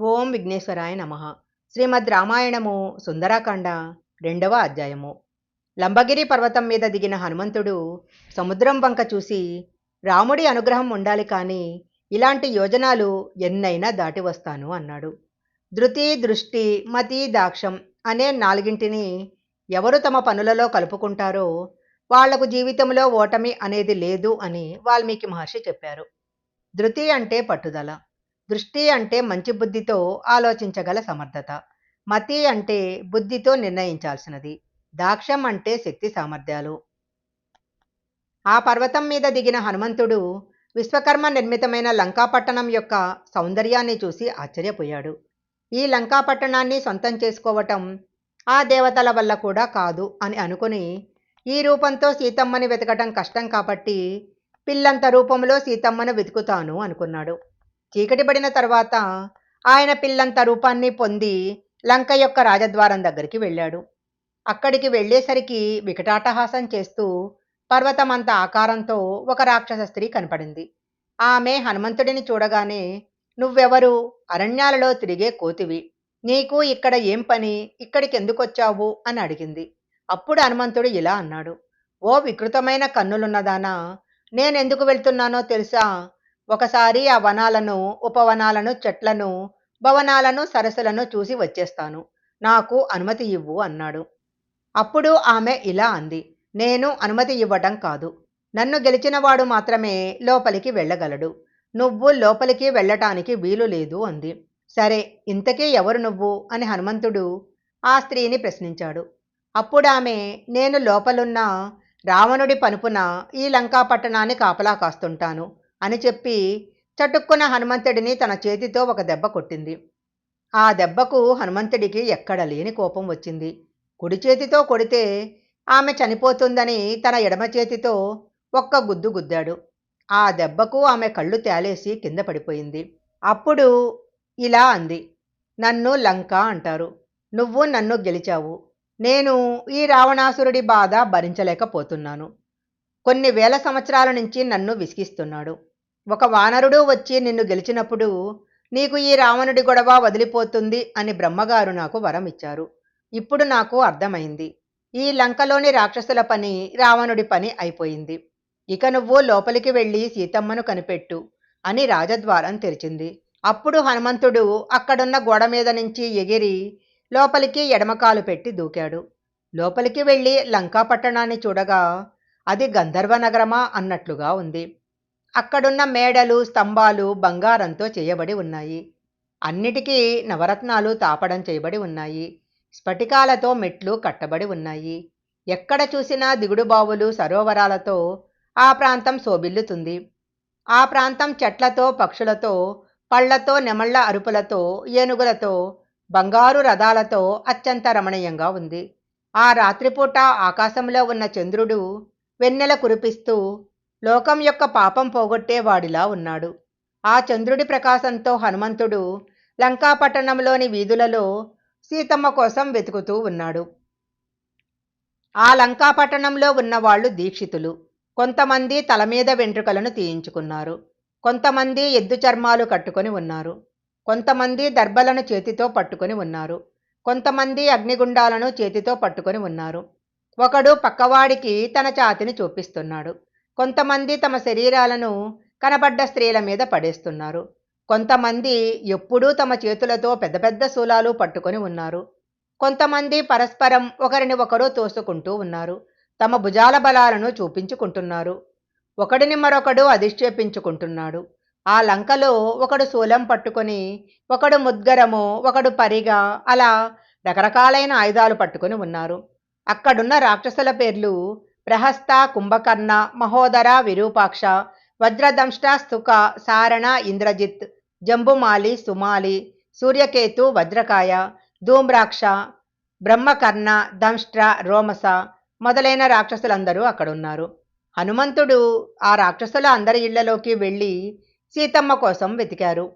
ఓం విఘ్నేశ్వరాయ నమః. శ్రీమద్ రామాయణము సుందరాకాండ 2వ అధ్యాయము. లంబగిరి పర్వతం మీద దిగిన హనుమంతుడు సముద్రం వంక చూసి, రాముడి అనుగ్రహం ఉండాలి కానీ ఇలాంటి యోజనాలు ఎన్నైనా దాటి వస్తాను అన్నాడు. ధృతి, దృష్టి, మతి, దాక్షం అనే నాలుగింటిని ఎవరు తమ పనులలో కలుపుకుంటారో వాళ్లకు జీవితంలో ఓటమి అనేది లేదు అని వాల్మీకి మహర్షి చెప్పారు. ధృతి అంటే పట్టుదల, దృష్టి అంటే మంచి బుద్ధితో ఆలోచించగల సమర్థత, మతి అంటే బుద్ధితో నిర్ణయించాల్సినది, దాక్ష్యం అంటే శక్తి సామర్థ్యాలు. ఆ పర్వతం మీద దిగిన హనుమంతుడు విశ్వకర్మ నిర్మితమైన లంకాపట్టణం యొక్క సౌందర్యాన్ని చూసి ఆశ్చర్యపోయాడు. ఈ లంకాపట్టణాన్ని సొంతం చేసుకోవటం ఆ దేవతల వల్ల కూడా కాదు అని అనుకుని, ఈ రూపంతో సీతమ్మని వెతకటం కష్టం కాబట్టి పిల్లంత రూపంలో సీతమ్మను వెతుకుతాను అనుకున్నాడు. చీకటి పడిన తర్వాత ఆయన పిల్లంత రూపాన్ని పొంది లంక యొక్క రాజద్వారం దగ్గరికి వెళ్ళాడు. అక్కడికి వెళ్ళేసరికి వికటాటహాసం చేస్తూ పర్వతమంత ఆకారంతో ఒక రాక్షస స్త్రీ కనపడింది. ఆమె హనుమంతుడిని చూడగానే, నువ్వెవరు? అరణ్యాలలో తిరిగే కోతివి, నీకు ఇక్కడ ఏం పని, ఇక్కడికి ఎందుకొచ్చావు అని అడిగింది. అప్పుడు హనుమంతుడు ఇలా అన్నాడు, ఓ వికృతమైన కన్నులున్నదానా, నేనెందుకు వెళ్తున్నానో తెలుసా? ఒకసారి ఆ వనాలను, ఉపవనాలను, చెట్లను, భవనాలను, సరస్సులను చూసి వచ్చేస్తాను, నాకు అనుమతి ఇవ్వు అన్నాడు. అప్పుడు ఆమె ఇలా అంది, నేను అనుమతి ఇవ్వటం కాదు, నన్ను గెలిచినవాడు మాత్రమే లోపలికి వెళ్ళగలడు, నువ్వు లోపలికి వెళ్ళటానికి వీలు లేదు అంది. సరే, ఇంతకీ ఎవరు నువ్వు అని హనుమంతుడు ఆ స్త్రీని ప్రశ్నించాడు. అప్పుడామె, నేను లోపలున్న రావణుడి పనుపున ఈ లంకాపట్టణాన్ని కాపలా కాస్తుంటాను అని చెప్పి చటుక్కున హనుమంతుడిని తన చేతితో ఒక దెబ్బ కొట్టింది. ఆ దెబ్బకు హనుమంతుడికి ఎక్కడ లేని కోపం వచ్చింది. కుడి చేతితో కొడితే ఆమె చనిపోతుందని తన ఎడమ చేతితో ఒక్క గుద్దు గుద్దాడు. ఆ దెబ్బకు ఆమె కళ్ళు తేలేసి కింద పడిపోయింది. అప్పుడు ఇలా అంది, నన్ను లంక అంటారు, నువ్వు నన్ను గెలిచావు, నేను ఈ రావణాసురుడి బాధ భరించలేకపోతున్నాను, కొన్ని వేల సంవత్సరాల నుంచి నన్ను విసిగిస్తున్నాడు, ఒక వానరుడు వచ్చి నిన్ను గెలిచినప్పుడు నీకు ఈ రావణుడి గొడవ వదిలిపోతుంది అని బ్రహ్మగారు నాకు వరం ఇచ్చారు. ఇప్పుడు నాకు అర్థమైంది, ఈ లంకలోని రాక్షసుల పని రావణుడి పని అయిపోయింది, ఇక నువ్వు లోపలికి వెళ్ళి సీతమ్మను కనిపెట్టు అని రాజద్వారం తెరిచింది. అప్పుడు హనుమంతుడు అక్కడున్న గోడ మీద నుంచి ఎగిరి లోపలికి ఎడమకాలు పెట్టి దూకాడు. లోపలికి వెళ్ళి లంకాపట్టణాన్ని చూడగా అది గంధర్వ నగరమా అన్నట్లుగా ఉంది. అక్కడున్న మేడలు, స్తంభాలు బంగారంతో చేయబడి ఉన్నాయి. అన్నిటికీ నవరత్నాలు తాపడం చేయబడి ఉన్నాయి. స్ఫటికాలతో మెట్లు కట్టబడి ఉన్నాయి. ఎక్కడ చూసినా దిగుడు బావులు, సరోవరాలతో ఆ ప్రాంతం శోభిల్లుతుంది. ఆ ప్రాంతం చెట్లతో, పక్షులతో, పళ్లతో, నెమళ్ల అరుపులతో, ఏనుగులతో, బంగారు రథాలతో అత్యంత రమణీయంగా ఉంది. ఆ రాత్రిపూట ఆకాశంలో ఉన్న చంద్రుడు వెన్నెల కురిపిస్తూ లోకం యొక్క పాపం పోగొట్టేవాడిలా ఉన్నాడు. ఆ చంద్రుడి ప్రకాశంతో హనుమంతుడు లంకాపట్టణంలోని వీధులలో సీతమ్మ కోసం వెతుకుతూ ఉన్నాడు. ఆ లంకాపట్టణంలో ఉన్నవాళ్లు దీక్షితులు. కొంతమంది తల మీద వెంట్రుకలను తీయించుకున్నారు, కొంతమంది ఎద్దు చర్మాలు కట్టుకొని ఉన్నారు, కొంతమంది దర్భలను చేతితో పట్టుకొని ఉన్నారు, కొంతమంది అగ్నిగుండాలను చేతితో పట్టుకొని ఉన్నారు. ఒకడు పక్కవాడికి తన ఛాతిని చూపిస్తున్నాడు. కొంతమంది తమ శరీరాలను కనబడ్డ స్త్రీల మీద పడేస్తున్నారు. కొంతమంది ఎప్పుడూ తమ చేతులతో పెద్ద పెద్ద శూలాలు పట్టుకొని ఉన్నారు. కొంతమంది పరస్పరం ఒకరిని ఒకరు తోసుకుంటూ ఉన్నారు. తమ భుజాల బలాలను చూపించుకుంటున్నారు. ఒకడిని మరొకడు అధిక్షేపించుకుంటున్నాడు. ఆ లంకలో ఒకడు శూలం పట్టుకొని, ఒకడు ముద్గరము, ఒకడు పరిగా, అలా రకరకాలైన ఆయుధాలు పట్టుకొని ఉన్నారు. అక్కడున్న రాక్షసుల పేర్లు ప్రహస్త, కుంభకర్ణ, మహోదర, విరూపాక్ష, వజ్రదంష్ట, స్థుక, సారణ, ఇంద్రజిత్, జంబుమాలి, సుమాలి, సూర్యకేతు, వజ్రకాయ, ధూమ్రాక్ష, బ్రహ్మకర్ణ, దంష్ట్ర, రోమస మొదలైన రాక్షసులందరూ అక్కడున్నారు. హనుమంతుడు ఆ రాక్షసుల అందరి ఇళ్లలోకి వెళ్ళి సీతమ్మ కోసం వెతికారు.